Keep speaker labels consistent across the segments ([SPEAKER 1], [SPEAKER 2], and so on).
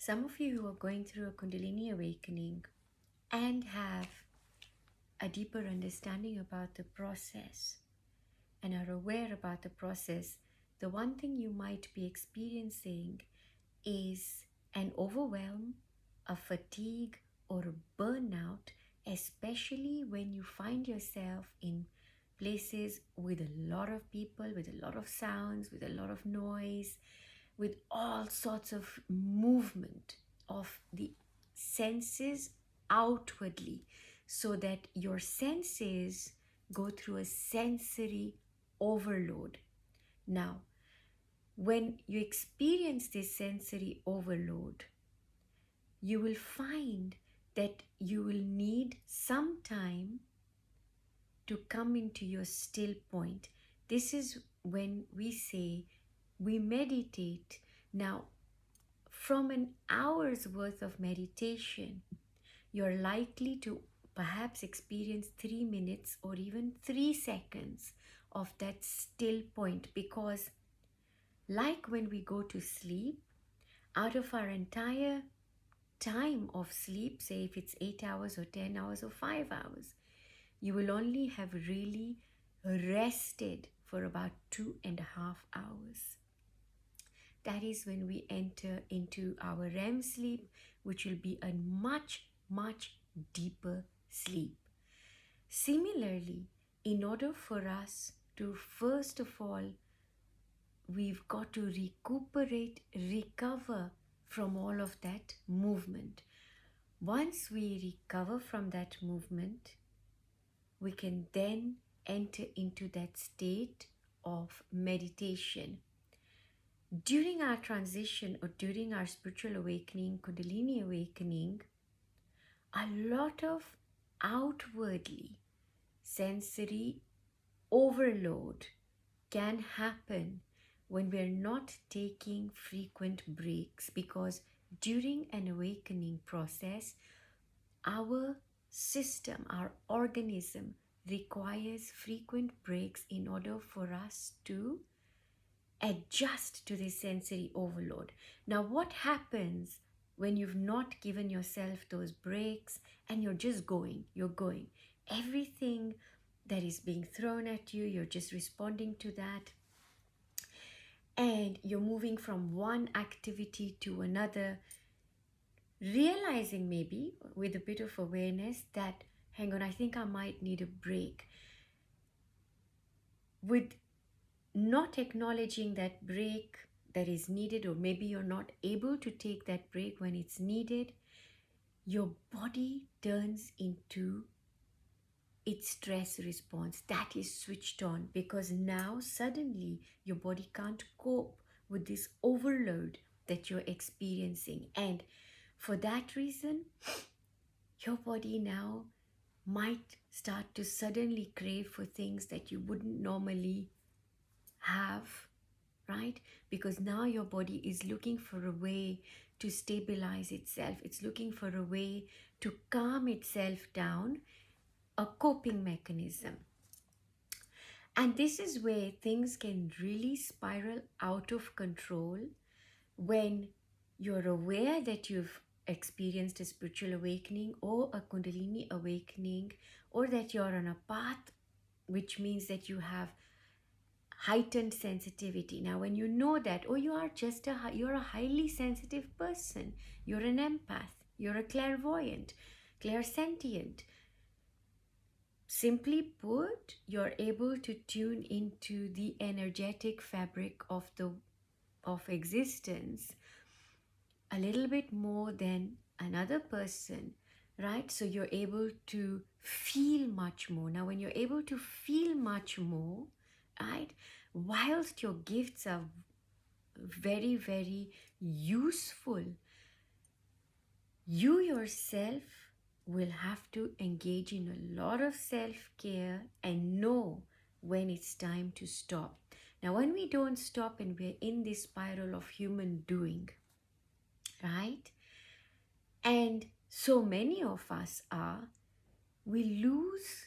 [SPEAKER 1] Some of you who are going through a Kundalini awakening and have a deeper understanding about the process and are aware about the process, the one thing you might be experiencing is an overwhelm, a fatigue, or a burnout, especially when you find yourself in places with a lot of people, with a lot of sounds, with a lot of noise, with all sorts of movement of the senses outwardly, so that your senses go through a sensory overload. Now, when you experience this sensory overload, you will find that you will need some time to come into your still point. This is when we say we meditate. Now, from an hour's worth of meditation, you're likely to perhaps experience 3 minutes or even 3 seconds of that still point, because, like when we go to sleep, out of our entire time of sleep, say if it's 8 hours or 10 hours or 5 hours, you will only have really rested for about 2.5 hours. That is when we enter into our REM sleep, which will be a much, much deeper sleep. Similarly, in order for us to, first of all, we've got to recuperate, recover from all of that movement. Once we recover from that movement, we can then enter into that state of meditation. During our transition or during our spiritual awakening, Kundalini awakening, a lot of outwardly sensory overload can happen when we're not taking frequent breaks, because during an awakening process, our system, our organism requires frequent breaks in order for us to adjust to this sensory overload. Now, what happens when you've not given yourself those breaks and you're just going? You're going. Everything that is being thrown at you, you're just responding to that. And you're moving from one activity to another, realizing maybe with a bit of awareness that, hang on, I think I might need a break. With not acknowledging that break that is needed, or maybe you're not able to take that break when it's needed, your body turns into its stress response. That is switched on, because now suddenly your body can't cope with this overload that you're experiencing. And for that reason, your body now might start to suddenly crave for things that you wouldn't normally have, right? Because now your body is looking for a way to stabilize itself. It's looking for a way to calm itself down, a coping mechanism. And this is where things can really spiral out of control when you're aware that you've experienced a spiritual awakening or a Kundalini awakening, or that you're on a path, which means that you have heightened sensitivity. Now, when you know that, or you're a highly sensitive person, you're an empath, you're a clairvoyant, clairsentient. Simply put, you're able to tune into the energetic fabric of existence a little bit more than another person, right? So you're able to feel much more. Now, when you're able to feel much more, right, whilst your gifts are very, very useful, you yourself will have to engage in a lot of self-care and know when it's time to stop. Now, when we don't stop and we're in this spiral of human doing, right, and so many of us are, we lose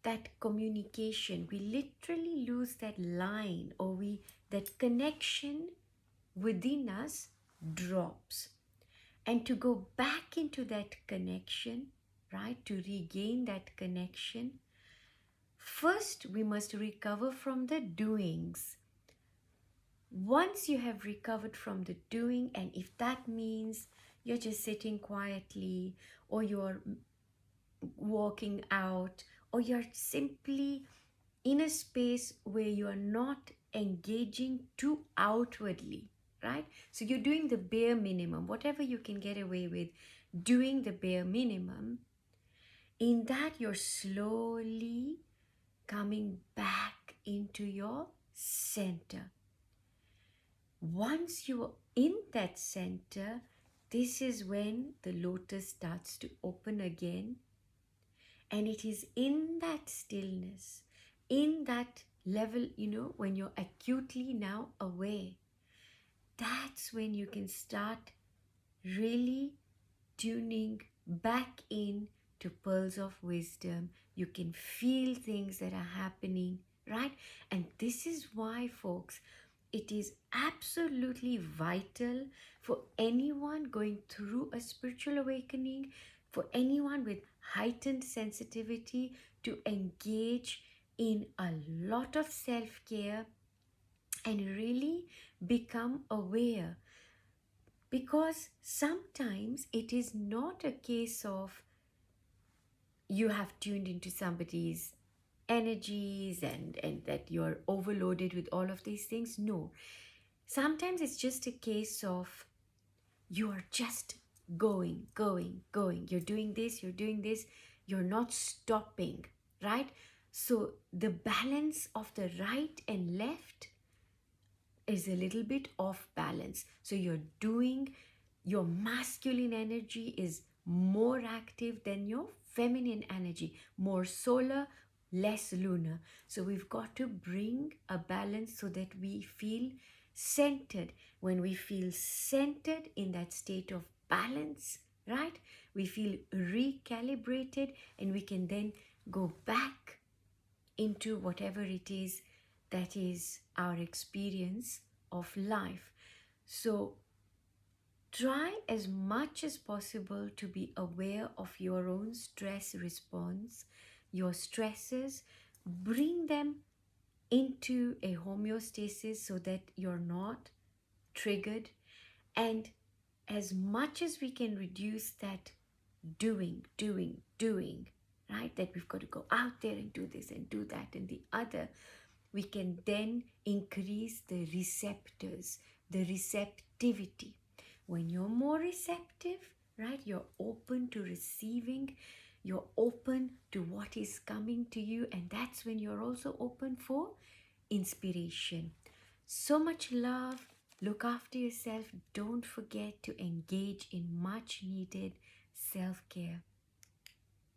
[SPEAKER 1] that communication. We literally lose that line, or that connection within us drops. And to go back into that connection, right, to regain that connection, first we must recover from the doings. Once you have recovered from the doing, and if that means you're just sitting quietly, or you're walking out, or you're simply in a space where you are not engaging too outwardly, right? So you're doing the bare minimum, whatever you can get away with, doing the bare minimum. In that, you're slowly coming back into your center. Once you're in that center, this is when the lotus starts to open again. And it is in that stillness, in that level, when you're acutely now aware, that's when you can start really tuning back in to pearls of wisdom. You can feel things that are happening, right? And this is why, folks, it is absolutely vital for anyone going through a spiritual awakening, for anyone with heightened sensitivity, to engage in a lot of self-care and really become aware. Because sometimes it is not a case of you have tuned into somebody's energies and that you're overloaded with all of these things. No. Sometimes it's just a case of you are just going, going, going. You're doing this, you're not stopping, right? So the balance of the right and left is a little bit off balance. So your masculine energy is more active than your feminine energy, more solar, less lunar. So we've got to bring a balance so that we feel centered. When we feel centered in that state of balance, right, we feel recalibrated, and we can then go back into whatever it is that is our experience of life. So try as much as possible to be aware of your own stress response, your stresses. Bring them into a homeostasis so that you're not triggered. And as much as we can reduce that doing, right? That we've got to go out there and do this and do that and the other. We can then increase the receptors, the receptivity. When you're more receptive, right? You're open to receiving, you're open to what is coming to you, and that's when you're also open for inspiration. So much love. Look after yourself. Don't forget to engage in much needed self-care.